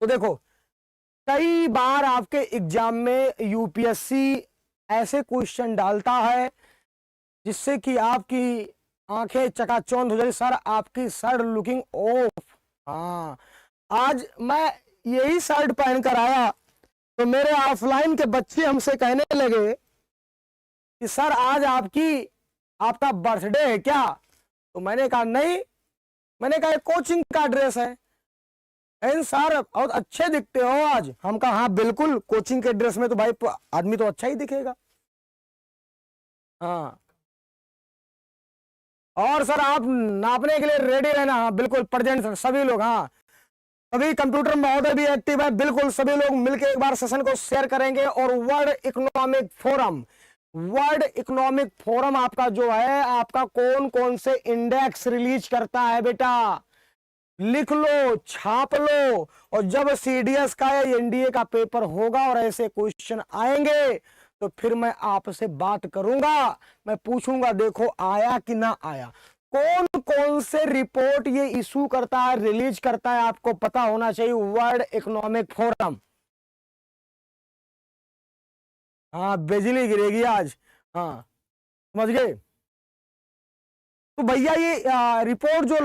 तो देखो, कई बार आपके एग्जाम में यूपीएससी ऐसे क्वेश्चन डालता है जिससे कि आपकी आंखें चकाचौंध हो जाए। सर आपकी शर्ट लुकिंग ऑफ। हाँ, आज मैं यही शर्ट पहन कर आया तो मेरे ऑफलाइन के बच्चे हमसे कहने लगे कि सर आज आपका बर्थडे है क्या? तो मैंने कहा नहीं, मैंने कहा कोचिंग का ड्रेस है। सर बहुत अच्छे दिखते हो आज। हम कहा हाँ बिल्कुल, कोचिंग के ड्रेस में तो भाई आदमी तो अच्छा ही दिखेगा। हाँ, और सर आप नापने के लिए रेडी रहना। हाँ बिल्कुल, प्रेजेंट सर सभी लोग। हाँ, सभी कंप्यूटर महोदय भी एक्टिव है। बिल्कुल सभी लोग मिलकर एक बार सेशन को शेयर करेंगे। और वर्ल्ड इकोनॉमिक फोरम आपका जो है, आपका कौन कौन से इंडेक्स रिलीज करता है बेटा, लिख लो, छाप लो। और जब सीडीएस का या एनडीए का पेपर होगा और ऐसे क्वेश्चन आएंगे तो फिर मैं आपसे बात करूंगा, मैं पूछूंगा देखो आया कि ना आया। कौन कौन से रिपोर्ट ये इशू करता है, रिलीज करता है, आपको पता होना चाहिए। World Economic forum. हाँ, बिजली गिरेगी आज। हाँ, समझ गए। तो भैया ये रिपोर्ट जो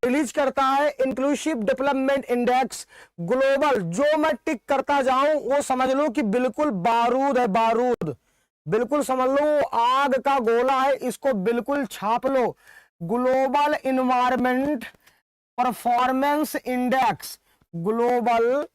रिलीज करता है, इंक्लूसिव डेवलपमेंट इंडेक्स ग्लोबल, जो मैं टिक करता जाऊं वो समझ लो कि बिल्कुल बारूद है, बारूद। बिल्कुल समझ लो आग का गोला है, इसको बिल्कुल छाप लो। Global environment performance index, global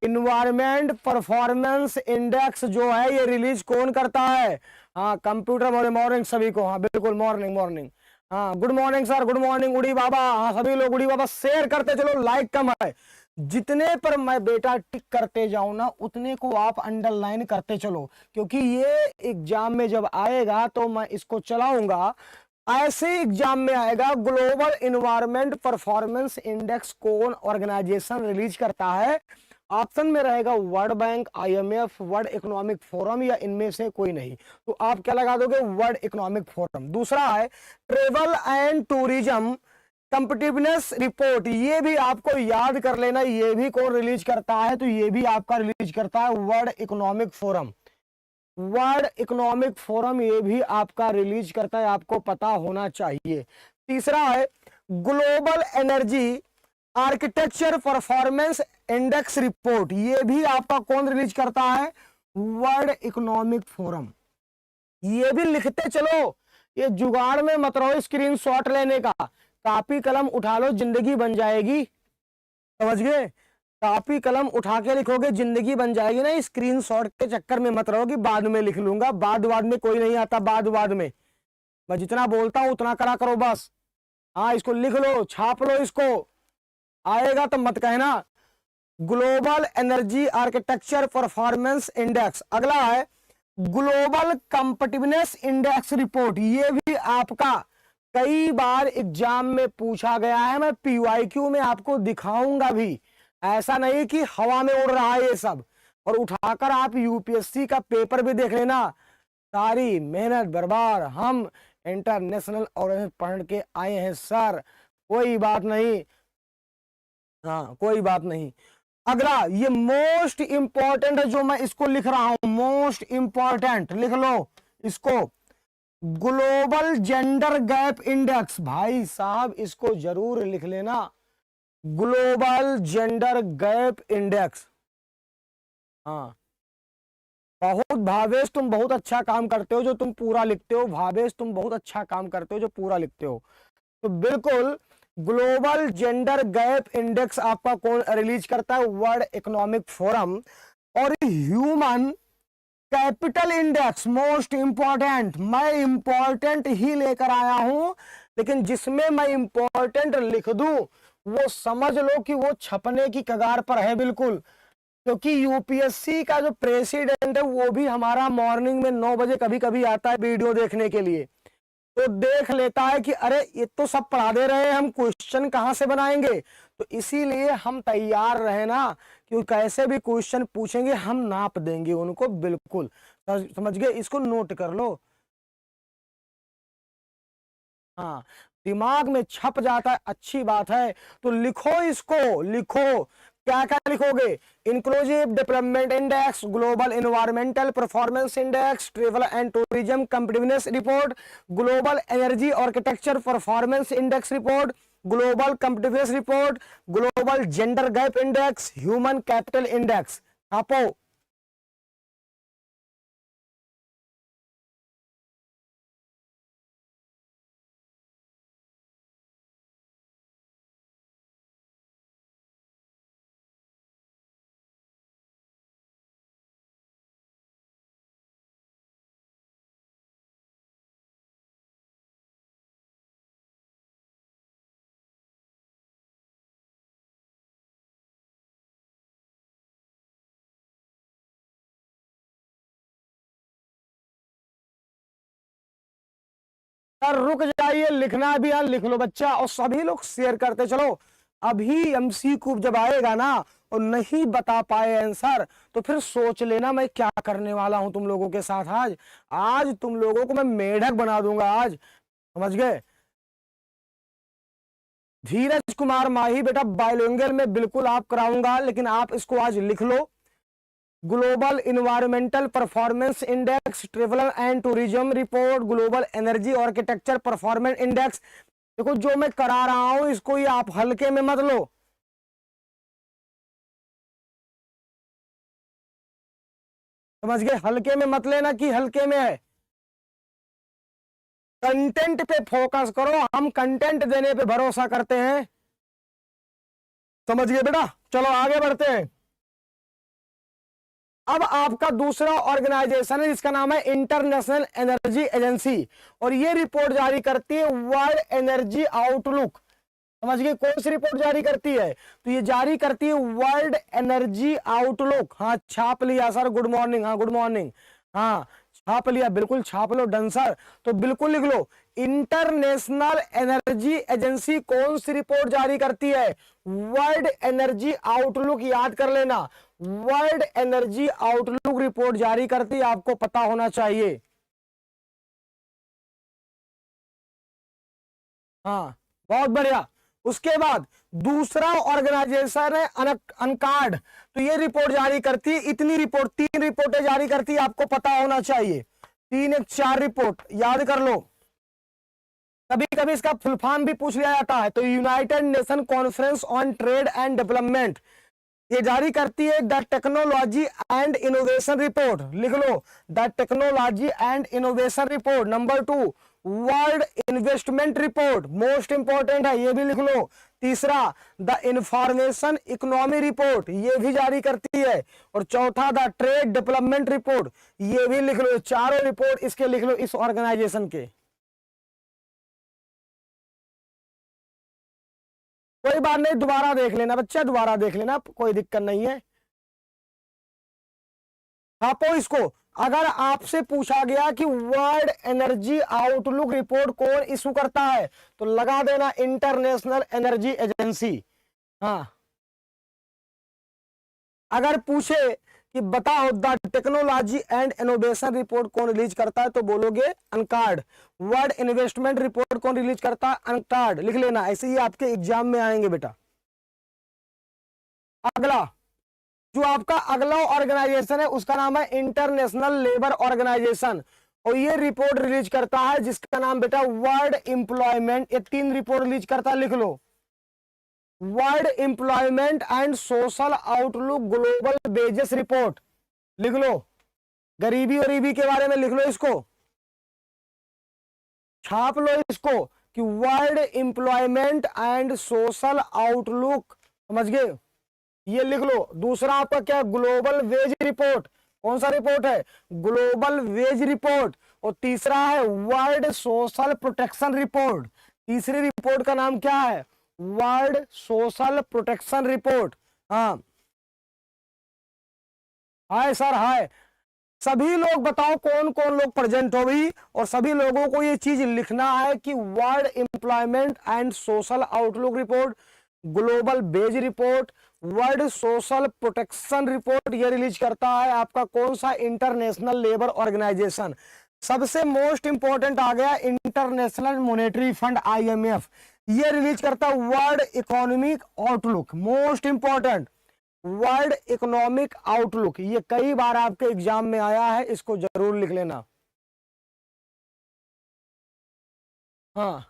environment performance index जो है ये रिलीज कौन करता है? हाँ, कंप्यूटर मॉर्निंग सभी को। हाँ बिल्कुल, मॉर्निंग मॉर्निंग। हाँ, good morning sir, good morning उड़ी बाबा। हाँ सभी लोग उड़ी बाबा शेयर करते चलो, लाइक कम है। जितने पर मैं बेटा टिक करते जाऊं ना उतने को आप अंडरलाइन करते चलो, क्योंकि ये एग्जाम में जब आएगा तो मैं इसको चलाऊंगा। ऐसे एग्जाम में आएगा ग्लोबल इन्वायरमेंट परफॉर्मेंस इंडेक्स कौन ऑर्गेनाइजेशन रिलीज करता है। ऑप्शन में रहेगा world bank, IMF, world Economic forum, या इनमें से कोई नहीं। तो आप क्या लगा दोगे? World Economic forum. दूसरा है ट्रेवल एंड टूरिज्म कंपिटिटिवनेस रिपोर्ट, ये भी आपको याद कर लेना, ये भी कौन रिलीज करता है? तो ये भी आपका रिलीज करता है world Economic forum. World Economic forum ये भी आपका रिलीज करता है, आपको पता होना चाहिए। तीसरा है global energy architecture performance index report, ये भी आपका कौन रिलीज करता है? World Economic forum. ये भी लिखते चलो, ये जुगाड़ में मत रहो स्क्रीनशॉट लेने का। कॉपी कलम उठा लो, जिंदगी बन जाएगी। समझ गए? कॉपी कलम उठा के लिखोगे जिंदगी बन जाएगी ना। स्क्रीनशॉट के चक्कर में मत रहो कि बाद में लिख लूंगा। बाद में कोई नहीं आता, बाद में। मैं जितना बोलता हूं उतना करा करो बस। हाँ, इसको लिख लो, छाप लो इसको, आएगा तो मत कहना। Global energy architecture performance index. अगला है ग्लोबल कंपिटिटिवनेस इंडेक्स रिपोर्ट, ये भी आपका कई बार एग्जाम में पूछा गया है। मैं पीवाईक्यू में आपको दिखाऊंगा भी, ऐसा नहीं कि हवा में उड़ रहा है ये सब। और उठाकर आप यूपीएससी का पेपर भी देख लेना, सारी मेहनत बर्बाद। हम इंटरनेशनल और पढ़ के आए हैं सर, कोई बात नहीं। हाँ, कोई बात नहीं। अगला ये मोस्ट इंपॉर्टेंट है जो मैं इसको लिख रहा हूं, मोस्ट इंपॉर्टेंट लिख लो इसको, ग्लोबल जेंडर गैप इंडेक्स। भाई साहब इसको जरूर लिख लेना, ग्लोबल जेंडर गैप इंडेक्स। हाँ, बहुत भावेश तुम बहुत अच्छा काम करते हो जो तुम पूरा लिखते हो। भावेश तुम बहुत अच्छा काम करते हो जो पूरा लिखते हो। तो बिल्कुल ग्लोबल जेंडर गैप इंडेक्स आपका कौन रिलीज करता है? World Economic Forum. और human capital index most important, मैं इंपॉर्टेंट ही लेकर आया हूं, लेकिन जिसमें मैं इंपॉर्टेंट लिख दूं वो समझ लो कि वो छपने की कगार पर है बिल्कुल। क्योंकि यूपीएससी का जो प्रेसिडेंट है वो भी हमारा मॉर्निंग में 9 बजे कभी कभी आता है वीडियो देखने के लिए। तो देख लेता है कि अरे ये तो सब पढ़ा दे रहे हैं, हम क्वेश्चन कहां से बनाएंगे। तो इसीलिए हम तैयार रहे ना, क्योंकि कैसे भी क्वेश्चन पूछेंगे हम नाप देंगे उनको बिल्कुल। समझ गए? इसको नोट कर लो। हाँ, दिमाग में छप जाता है, अच्छी बात है। तो लिखो, इसको लिखो, क्या क्या लिखोगे? Inclusive development index, global environmental performance index, travel and tourism competitiveness report, global energy architecture performance index report, global competitiveness report, global gender gap index, human capital index. छापो। सर रुक जाइए, लिखना भी है, लिख लो बच्चा, और सभी लोग शेयर करते चलो। अभी एमसीक्यू जब आएगा ना और नहीं बता पाए आंसर तो फिर सोच लेना मैं क्या करने वाला हूं तुम लोगों के साथ। आज आज तुम लोगों को मैं मेढक बना दूंगा आज, समझ गए? धीरज कुमार माही बेटा बाइलिंगुअल में बिल्कुल आप कराऊंगा, लेकिन आप इसको आज लिख लो। Global environmental performance index, travel and tourism report, global energy architecture performance index. देखो जो मैं करा रहा हूं इसको ही आप हल्के में मत लो, समझ गए? हल्के में मत लेना कि हल्के में है। कंटेंट पे फोकस करो, हम कंटेंट देने पे भरोसा करते हैं, समझ गए बेटा? चलो आगे बढ़ते हैं। अब आपका दूसरा ऑर्गेनाइजेशन है जिसका नाम है इंटरनेशनल एनर्जी एजेंसी, और ये रिपोर्ट जारी करती है वर्ल्ड एनर्जी आउटलुक। समझ गए? कौन सी रिपोर्ट जारी करती है? तो ये जारी करती है वर्ल्ड एनर्जी आउटलुक। हाँ छाप लिया सर, गुड मॉर्निंग। हाँ गुड मॉर्निंग, हाँ छाप लिया, बिल्कुल छाप लो डन सर। तो बिल्कुल लिख लो, इंटरनेशनल एनर्जी एजेंसी कौन सी रिपोर्ट जारी करती है? वर्ल्ड एनर्जी आउटलुक, याद कर लेना, वर्ल्ड एनर्जी आउटलुक रिपोर्ट जारी करती है, आपको पता होना चाहिए। हाँ बहुत बढ़िया। उसके बाद दूसरा ऑर्गेनाइजेशन है अनकार्ड, तो ये रिपोर्ट जारी करती है, इतनी रिपोर्ट, 3 रिपोर्टें जारी करती है, आपको पता होना चाहिए। 3 एक 4 रिपोर्ट याद कर लो। कभी कभी इसका फुल फॉर्म भी पूछ लिया जाता है। तो United Nation Conference on Trade and Development ये जारी करती है the technology and innovation report, लिख लो the technology and innovation report. Number 2 world investment report, most important है, ये भी लिख लो। तीसरा द इंफॉर्मेशन इकोनॉमी रिपोर्ट, ये भी जारी करती है। और चौथा द ट्रेड डेवलपमेंट रिपोर्ट, ये भी लिख लो। चारों रिपोर्ट इसके लिख लो, इस ऑर्गेनाइजेशन के। कोई बात नहीं, दोबारा देख लेना बच्चा, दोबारा देख लेना, कोई दिक्कत नहीं है। छापो इसको। अगर आपसे पूछा गया कि वर्ल्ड एनर्जी आउटलुक रिपोर्ट कौन इशू करता है तो लगा देना इंटरनेशनल एनर्जी एजेंसी। हाँ अगर पूछे कि बताओ the technology and innovation report कौन रिलीज करता है तो बोलोगे अनकार्ड। वर्ल्ड इन्वेस्टमेंट रिपोर्ट कौन रिलीज करता है? अनकार्ड, लिख लेना, ऐसे ही आपके एग्जाम में आएंगे बेटा। अगला जो आपका अगला ऑर्गेनाइजेशन है उसका नाम है इंटरनेशनल लेबर ऑर्गेनाइजेशन, और ये रिपोर्ट रिलीज करता है जिसका नाम बेटा वर्ल्ड एम्प्लॉयमेंट, ये 3 रिपोर्ट रिलीज करता है, लिख लो। World employment and social outlook global wages report, लिख लो। गरीबी और गरीबी के बारे में लिख लो, इसको छाप लो इसको कि world employment and social outlook, समझ गए? ये लिख लो। दूसरा आपका क्या? ग्लोबल वेज रिपोर्ट, कौन सा रिपोर्ट है? Global wage report. और तीसरा है वर्ल्ड सोशल प्रोटेक्शन रिपोर्ट, तीसरी रिपोर्ट का नाम क्या है? World social protection report. हाँ हाय सर हाय, सभी लोग बताओ कौन कौन लोग प्रेजेंट हो भी, और सभी लोगों को ये चीज लिखना है कि world employment and social outlook report, global wage report, world social protection report ये रिलीज करता है आपका कौन सा? International Labour Organisation. सबसे मोस्ट इंपॉर्टेंट आ गया इंटरनेशनल मॉनेटरी फंड IMF, ये रिलीज करता है world economic outlook, most important. World economic outlook, ये कई बार आपके एग्जाम में आया है, इसको जरूर लिख लेना। हाँ,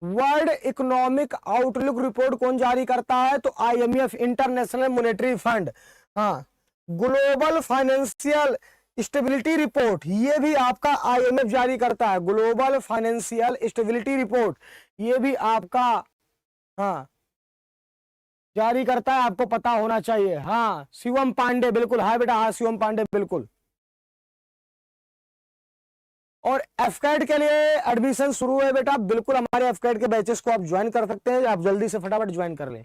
वर्ल्ड इकोनॉमिक आउटलुक रिपोर्ट कौन जारी करता है? तो आईएमएफ, इंटरनेशनल मॉनेटरी फंड। हाँ, ग्लोबल फाइनेंशियल स्टेबिलिटी रिपोर्ट, ये भी आपका आईएमएफ जारी करता है। ग्लोबल फाइनेंशियल स्टेबिलिटी रिपोर्ट ये भी आपका हाँ जारी करता है, आपको पता होना चाहिए। हाँ, शिवम पांडे, बिल्कुल, हाँ बेटा, हाँ शिवम पांडे, बिल्कुल। और एफकैट के लिए एडमिशन शुरू है बेटा, बिल्कुल हमारे एफकैट के बैचेस को आप ज्वाइन कर सकते हैं, आप जल्दी से फटाफट ज्वाइन कर लें।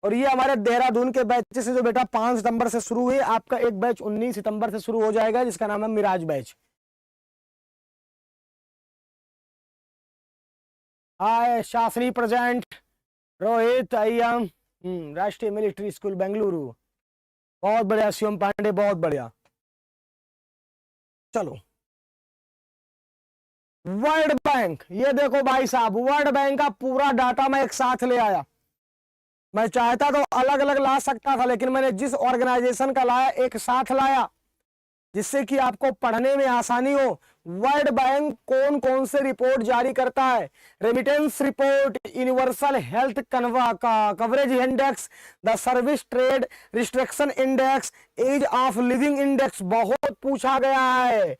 और ये हमारे देहरादून के बैचेस है जो बेटा 5 सितंबर से शुरू हुए, आपका एक बैच 19 सितंबर से शुरू हो जाएगा, जिसका नाम है मिराज बैच। हाय शास्त्री प्रेजेंट, रोहित अय्यम, राष्ट्रीय मिलिट्री स्कूल बेंगलुरु, बहुत बढ़िया शिवम पांडे, बहुत बढ़िया। चलो, वर्ल्ड बैंक, ये देखो भाई साहब, वर्ल्ड बैंक का पूरा डाटा मैं एक साथ ले आया। मैं चाहता तो अलग अलग ला सकता था, लेकिन मैंने जिस ऑर्गेनाइजेशन का लाया एक साथ लाया, जिससे कि आपको पढ़ने में आसानी हो। वर्ल्ड बैंक कौन कौन से रिपोर्ट जारी करता है? Remittance report, universal health coverage index, the service trade restriction index, ease of living index, बहुत पूछा गया है।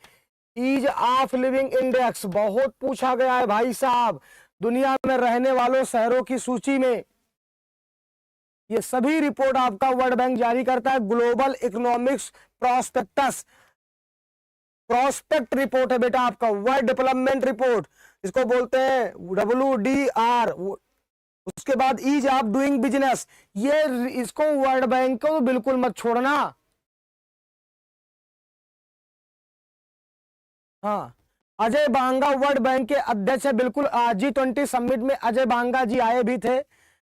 ईज ऑफ लिविंग इंडेक्स बहुत पूछा गया है भाई साहब। दुनिया में रहने वालों शहरों की सूची में ये सभी रिपोर्ट आपका वर्ल्ड बैंक जारी करता है। Global economics prospectus, prospect report है बेटा आपका। वर्ल्ड डेवलपमेंट रिपोर्ट, इसको बोलते हैं WDR। उसके बाद ईज ऑफ डूइंग बिजनेस, ये इसको वर्ल्ड बैंक को बिल्कुल मत छोड़ना। हाँ, अजय बांगा वर्ल्ड बैंक के अध्यक्ष है, बिल्कुल। G20 समिट में अजय बांगा जी आए भी थे।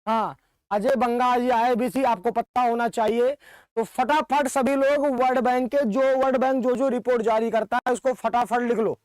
हाँ, अजय बांगा जी आए भी थी, आपको पता होना चाहिए। तो फटाफट सभी लोग वर्ल्ड बैंक के, जो वर्ल्ड बैंक जो जो रिपोर्ट जारी करता है उसको फटाफट लिख लो।